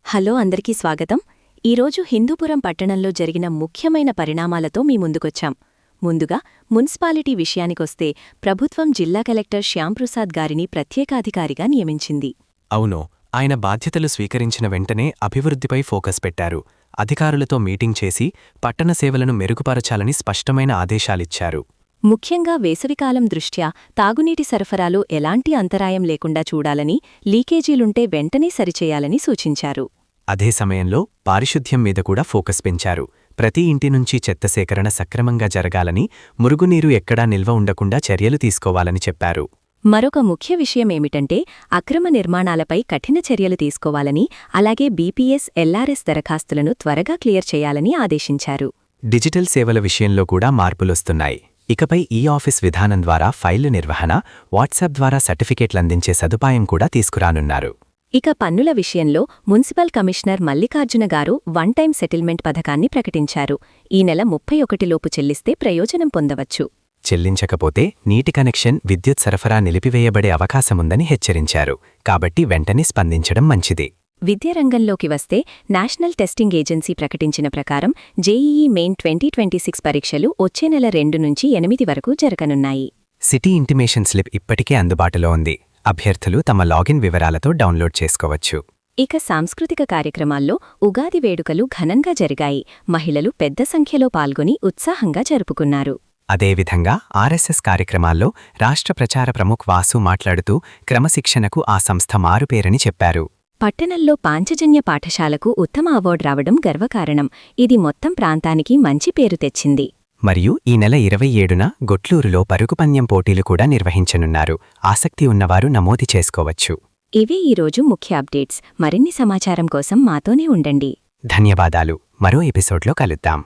Hello అందరికీ స్వాగతం. ఈరోజు హిందూపురం పట్టణంలో జరిగిన ముఖ్యమైన పరిణామాలతో మీ ముందుకొచ్చాం. ముందుగా మున్సిపాలిటీ విషయానికొస్తే ప్రభుత్వం జిల్లా కలెక్టర్ శ్యాంప్రసాద్ గారిని ప్రత్యేకాధికారిగా నియమించింది. అవును, ఆయన బాధ్యతలు స్వీకరించిన వెంటనే అభివృద్ధిపై ఫోకస్ పెట్టారు. అధికారులతో మీటింగ్ చేసి పట్టణ సేవలను మెరుగుపరచాలని స్పష్టమైన ఆదేశాలిచ్చారు. ముఖ్యంగా వేసవికాలం దృష్ట్యా తాగునీటి సరఫరాలో ఎలాంటి అంతరాయం లేకుండా చూడాలని, లీకేజీలుంటే వెంటనే సరిచేయాలని సూచించారు. అదే సమయంలో పారిశుద్ధ్యం మీద కూడా ఫోకస్ పెంచారు. ప్రతి ఇంటి నుంచి చెత్త సేకరణ సక్రమంగా జరగాలని, మురుగునీరు ఎక్కడా నిల్వ ఉండకుండా చర్యలు తీసుకోవాలని చెప్పారు. మరొక ముఖ్య విషయమేమిటంటే అక్రమ నిర్మాణాలపై కఠిన చర్యలు తీసుకోవాలని, అలాగే బీపీఎస్, ఎల్ఆర్ఎస్ దరఖాస్తులను త్వరగా క్లియర్ చేయాలని ఆదేశించారు. డిజిటల్ సేవల విషయంలో కూడా మార్పులొస్తున్నాయి. ఇకపై ఈ-ఆఫీస్ విధానం ద్వారా ఫైళ్లు నిర్వహణ, వాట్సాప్ ద్వారా సర్టిఫికేట్లందించే సదుపాయం కూడా తీసుకురానున్నారు. ఇక పన్నుల విషయంలో మున్సిపల్ కమిషనర్ మల్లికార్జున గారు వన్ టైం సెటిల్మెంట్ పథకాన్ని ప్రకటించారు. ఈ నెల 31లోపు చెల్లిస్తే ప్రయోజనం పొందవచ్చు. చెల్లించకపోతే నీటి కనెక్షన్, విద్యుత్ సరఫరా నిలిపివేయబడే అవకాశముందని హెచ్చరించారు. కాబట్టి వెంటనే స్పందించడం మంచిది. విద్యారంగంలోకి వస్తే నేషనల్ టెస్టింగ్ ఏజెన్సీ ప్రకటించిన ప్రకారం జేఈఈ మెయిన్ 2026 పరీక్షలు వచ్చే నెల 2 నుంచి 8 వరకు జరగనున్నాయి. సిటీ ఇంటిమేషన్ స్లిప్ ఇప్పటికే అందుబాటులో ఉంది. అభ్యర్థులు తమ లాగిన్ వివరాలతో డౌన్లోడ్ చేసుకోవచ్చు. ఇక సాంస్కృతిక కార్యక్రమాల్లో ఉగాది వేడుకలు ఘనంగా జరిగాయి. మహిళలు పెద్ద సంఖ్యలో పాల్గొని ఉత్సాహంగా జరుపుకున్నారు. అదేవిధంగా ఆర్ఎస్ఎస్ కార్యక్రమాల్లో రాష్ట్ర ప్రచార ప్రముఖ్ వాసు మాట్లాడుతూ క్రమశిక్షణకు ఆ సంస్థ మారుపేరని చెప్పారు. పట్టణంలో పాంచజన్య పాఠశాలకు ఉత్తమ అవార్డు రావడం గర్వకారణం. ఇది మొత్తం ప్రాంతానికి మంచి పేరు తెచ్చింది. మరియు ఈ నెల 27న గొట్లూరులో పరుగుపంద్యం పోటీలు కూడా నిర్వహించనున్నారు. ఆసక్తి ఉన్నవారు నమోదు చేసుకోవచ్చు. ఇవే ఈరోజు ముఖ్య అప్డేట్స్. మరిన్ని సమాచారం కోసం మాతోనే ఉండండి. ధన్యవాదాలు. మరో ఎపిసోడ్లో కలుద్దాం.